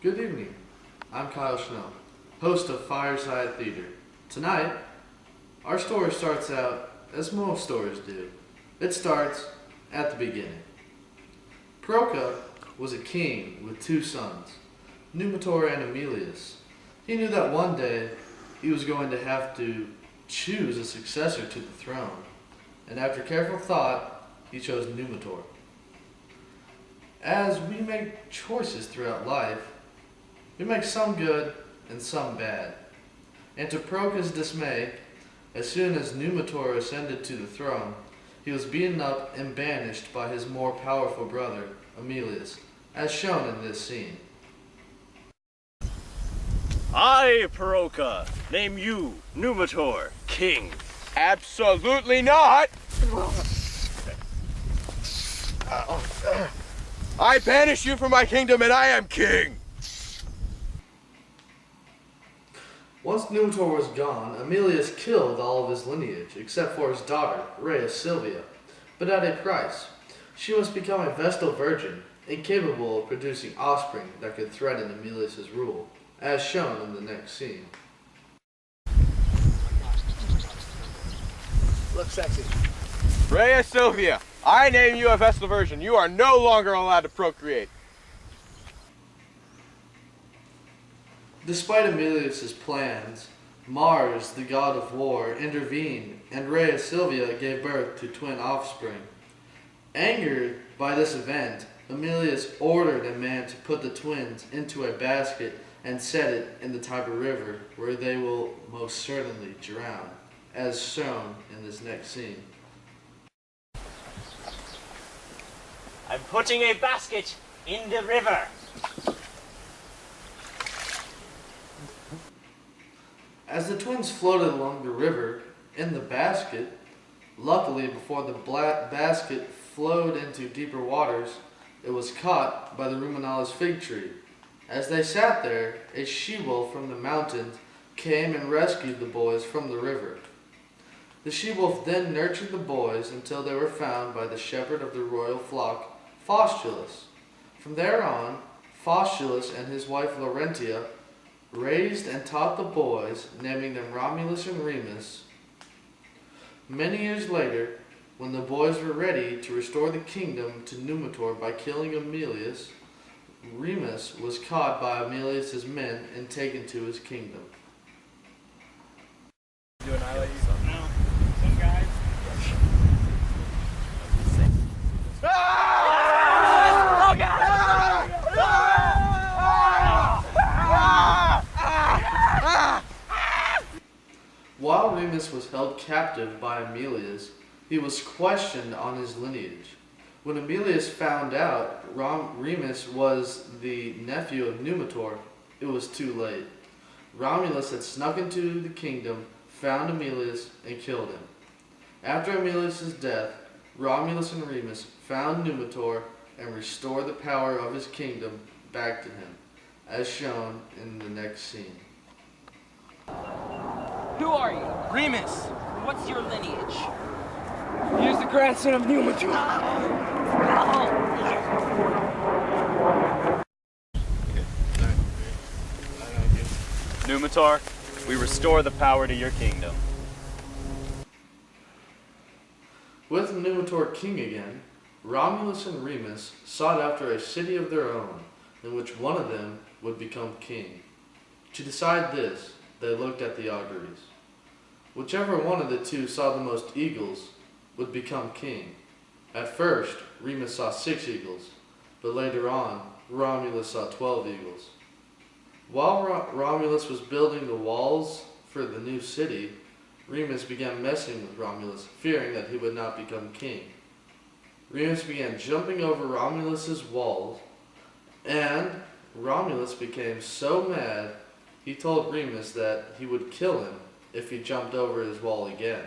Good evening. I'm Kyle Schnell, host of Fireside Theater. Tonight, our story starts out as most stories do. It starts at the beginning. Proca was a king with two sons, Numitor and Emilius. He knew that one day he was going to have to choose a successor to the throne, and after careful thought, he chose Numitor. As we make choices throughout life, we make some good and some bad. And to Proca's dismay, as soon as Numitor ascended to the throne, he was beaten up and banished by his more powerful brother, Emilius, as shown in this scene. I, Proca, name you, Numitor, king. Absolutely not! I banish you from my kingdom and I am king! Once Numitor was gone, Emilius killed all of his lineage, except for his daughter, Rhea Silvia, but at a price. She must become a Vestal virgin, incapable of producing offspring that could threaten Emilius' rule, as shown in the next scene. Look sexy. Rhea Silvia, I name you a Vestal virgin. You are no longer allowed to procreate. Despite Emilius' plans, Mars, the god of war, intervened, and Rhea Silvia gave birth to twin offspring. Angered by this event, Emilius ordered a man to put the twins into a basket and set it in the Tiber River, where they will most certainly drown, as shown in this next scene. I'm putting a basket in the river. As the twins floated along the river in the basket, luckily before the basket flowed into deeper waters, it was caught by the Romulus fig tree. As they sat there, a she-wolf from the mountains came and rescued the boys from the river. The she-wolf then nurtured the boys until they were found by the shepherd of the royal flock, Faustulus. From there on, Faustulus and his wife Laurentia raised and taught the boys, naming them Romulus and Remus. Many years later, when the boys were ready to restore the kingdom to Numitor by killing Emilius, Remus was caught by Emilius' men and taken to his kingdom. Do an highlight you? No. Some guys. Ah! Oh God! While Remus was held captive by Emilius, he was questioned on his lineage. When Emilius found out Remus was the nephew of Numitor, it was too late. Romulus had snuck into the kingdom, found Emilius, and killed him. After Emilius' death, Romulus and Remus found Numitor and restored the power of his kingdom back to him, as shown in the next scene. Who are you? Remus, What's your lineage? He is the grandson of Numitor. Numitor, we restore the power to your kingdom. With Numitor king again, Romulus and Remus sought after a city of their own, in which one of them would become king. To decide this, they looked at the auguries. Whichever one of the two saw the most eagles would become king. At first, Remus saw 6 eagles, but later on, Romulus saw 12 eagles. While Romulus was building the walls for the new city, Remus began messing with Romulus, fearing that he would not become king. Remus began jumping over Romulus's walls, and Romulus became so mad he told Remus that he would kill him if he jumped over his wall again.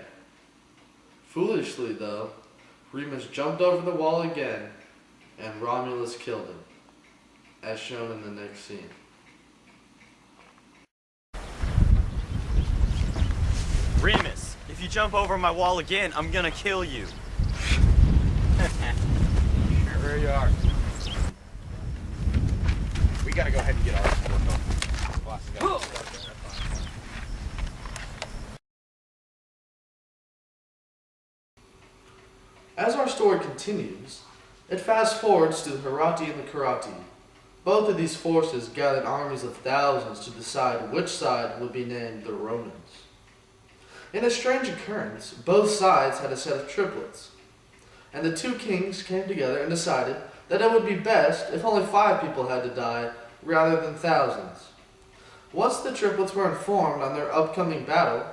Foolishly though, Remus jumped over the wall again, and Romulus killed him, as shown in the next scene. Remus, if you jump over my wall again, I'm gonna kill you. There you are. We gotta go ahead and get all this work on. This glass has got to start there. As our story continues, it fast forwards to the Horatii and the Curiatii. Both of these forces gathered armies of thousands to decide which side would be named the Romans. In a strange occurrence, both sides had a set of triplets, and the two kings came together and decided that it would be best if only 5 people had to die rather than thousands. Once the triplets were informed on their upcoming battle,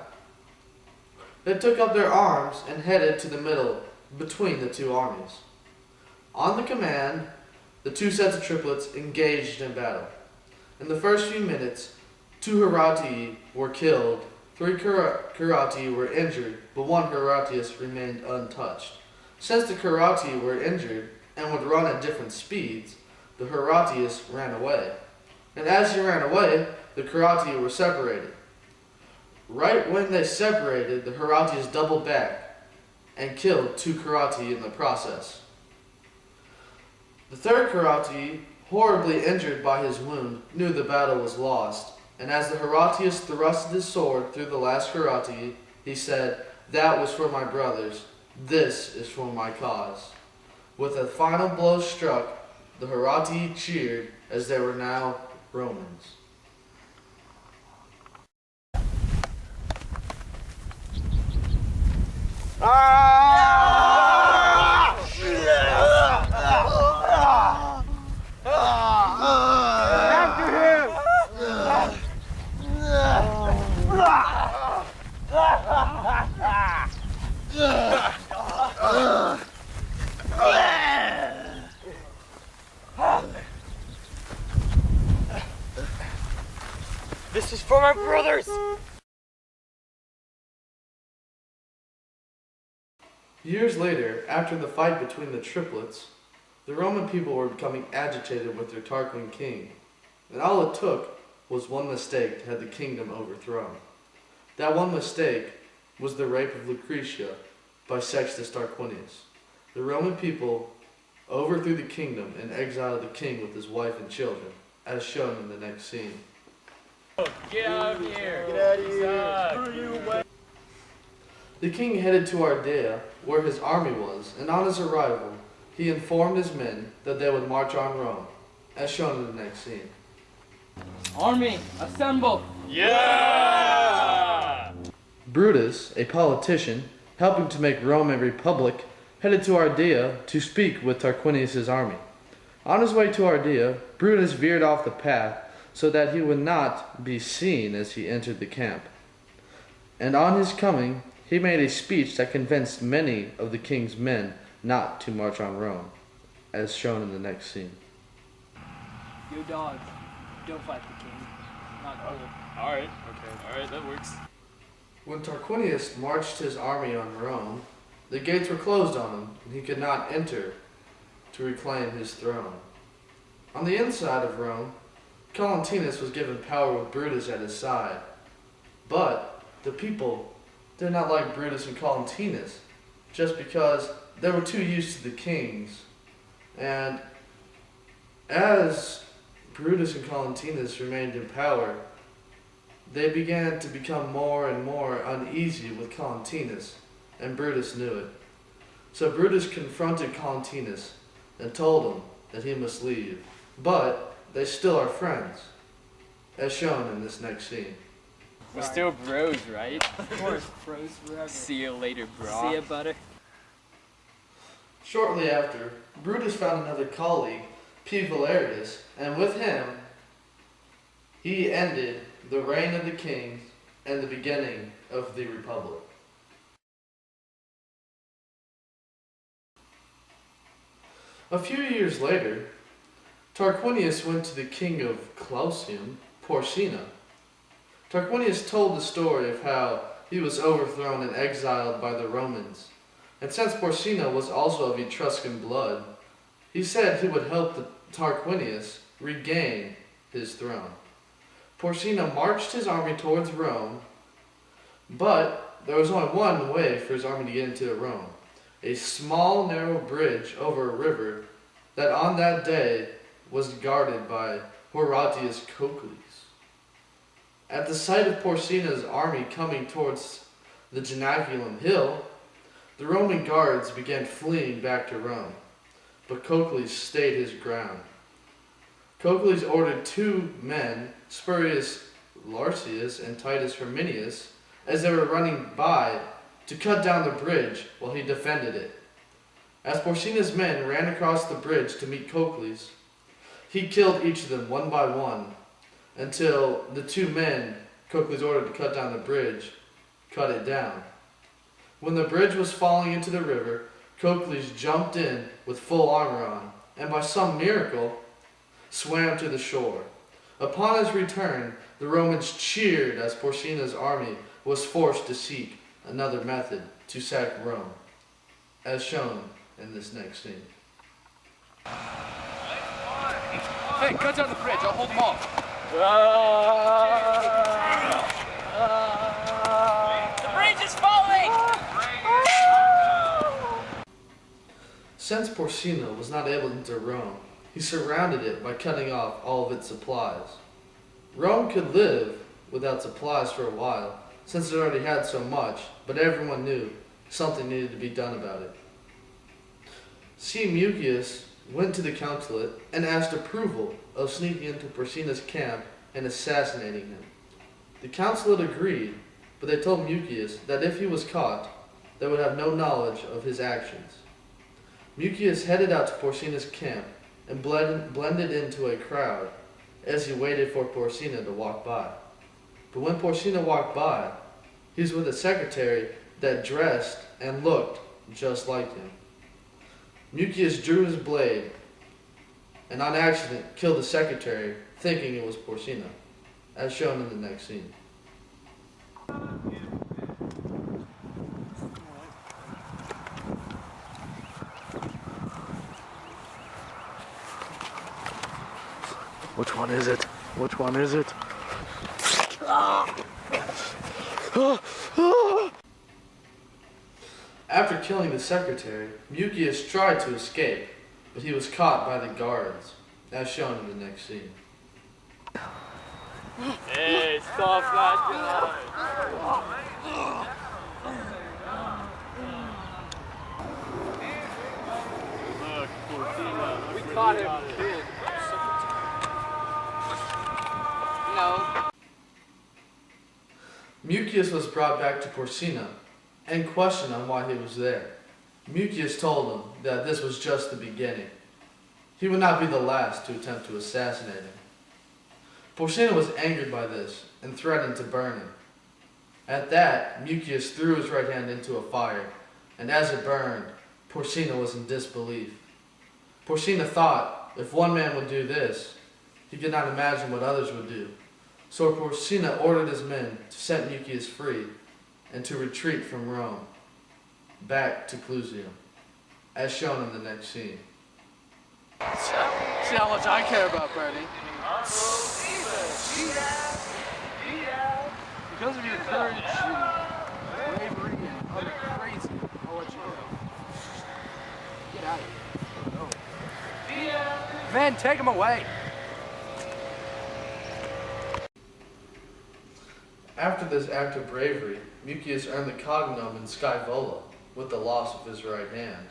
they took up their arms and headed to the middle between the two armies. On the command, the two sets of triplets engaged in battle. In the first few minutes, 2 Horatii were killed, 3 Curiatii were injured, but 1 Horatius remained untouched. Since the Curiatii were injured and would run at different speeds, the Horatius ran away. And as he ran away, the Curiatii were separated. Right when they separated, the Horatius doubled back and killed 2 Curiatii in the process. The third Curiatii, horribly injured by his wound, knew the battle was lost, and as the Horatius thrust his sword through the last Curiatii, he said, "That was for my brothers, this is for my cause." With a final blow struck, the Horatii cheered as they were now Romans. This is for my brothers! Years later, after the fight between the triplets, the Roman people were becoming agitated with their Tarquin king, and all it took was one mistake to have the kingdom overthrown. That one mistake was the rape of Lucretia by Sextus Tarquinius. The Roman people overthrew the kingdom and exiled the king with his wife and children, as shown in the next scene. Get out of here! Get out of here! Screw you, away! The king headed to Ardea, where his army was, and on his arrival, he informed his men that they would march on Rome, as shown in the next scene. Army, assemble! Yeah! Brutus, a politician, helping to make Rome a republic, headed to Ardea to speak with Tarquinius' army. On his way to Ardea, Brutus veered off the path so that he would not be seen as he entered the camp. And on his coming, he made a speech that convinced many of the king's men not to march on Rome, as shown in the next scene. You dogs, don't fight the king. Not cool. Alright, okay, alright, that works. When Tarquinius marched his army on Rome, the gates were closed on him, and he could not enter to reclaim his throne. On the inside of Rome, Collatinus was given power with Brutus at his side. But the people did not like Brutus and Collatinus, just because they were too used to the kings. And as Brutus and Collatinus remained in power, they began to become more and more uneasy with Collatinus, and Brutus knew it. So Brutus confronted Collatinus and told him that he must leave. But they still are friends, as shown in this next scene. We're still bros, right? Of course, bros forever. See you later, bro. See ya, buddy. Shortly after, Brutus found another colleague, P. Valerius, and with him, he ended the reign of the kings and the beginning of the republic. A few years later, Tarquinius went to the king of Clusium, Porcina. Tarquinius told the story of how he was overthrown and exiled by the Romans, and since Porcina was also of Etruscan blood, he said he would help Tarquinius regain his throne. Porcina marched his army towards Rome, but there was only one way for his army to get into Rome, a small narrow bridge over a river that on that day was guarded by Horatii and Curiatii. At the sight of Porsina's army coming towards the Janiculum hill, the Roman guards began fleeing back to Rome, but Curiatii stayed his ground. Curiatii ordered 2 men, Spurius Larsius and Titus Herminius, as they were running by, to cut down the bridge while he defended it. As Porsina's men ran across the bridge to meet Curiatii, he killed each of them one by one, until the 2 men Curiatii ordered to cut down the bridge cut it down. When the bridge was falling into the river, Curiatii jumped in with full armor on, and by some miracle swam to the shore. Upon his return, the Romans cheered as Porsina's army was forced to seek another method to sack Rome, as shown in this next scene. Hey, cut down the bridge. I'll hold them off. The bridge is falling! Since Porsina was not able to enter Rome, he surrounded it by cutting off all of its supplies. Rome could live without supplies for a while, since it already had so much, but everyone knew something needed to be done about it. C. Mucius went to the consulate and asked approval of sneaking into Porsina's camp and assassinating him. The consulate agreed, but they told Mucius that if he was caught, they would have no knowledge of his actions. Mucius headed out to Porsina's camp and blended into a crowd as he waited for Porsina to walk by. But when Porsina walked by, he was with a secretary that dressed and looked just like him. Mucius drew his blade and on accident killed the secretary, thinking it was Porsina, as shown in the next scene. Which one is it? Which one is it? After killing the secretary, Mucius tried to escape, but he was caught by the guards, as shown in the next scene. Hey, stop flashing lights. Look, Porsina. We caught him. Mucius was brought back to Porsina and questioned on why he was there. Mucius told him that this was just the beginning. He would not be the last to attempt to assassinate him. Porsina was angered by this and threatened to burn him. At that, Mucius threw his right hand into a fire, and as it burned, Porsina was in disbelief. Porsina thought if one man would do this, he could not imagine what others would do. So Porsina ordered his men to set Mucius free and to retreat from Rome, back to Clusium, as shown in the next scene. See how much I care about Bernie. Because of your courage and bravery and other crazy, I'll let you go. Get out of here. No. Man, take him away. After this act of bravery, Mucius earned the cognomen Scaevola with the loss of his right hand.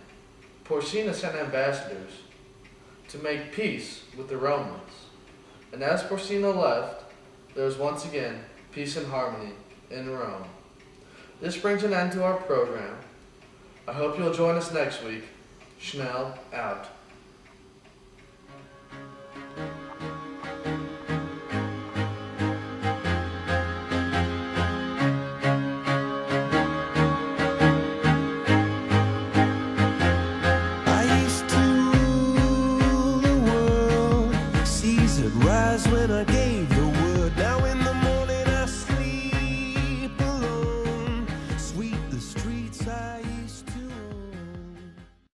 Porsina sent ambassadors to make peace with the Romans. And as Porsina left, there was once again peace and harmony in Rome. This brings an end to our program. I hope you'll join us next week. Schnell out. When I gave the word, now in the morning I sleep alone. Sweep the streets I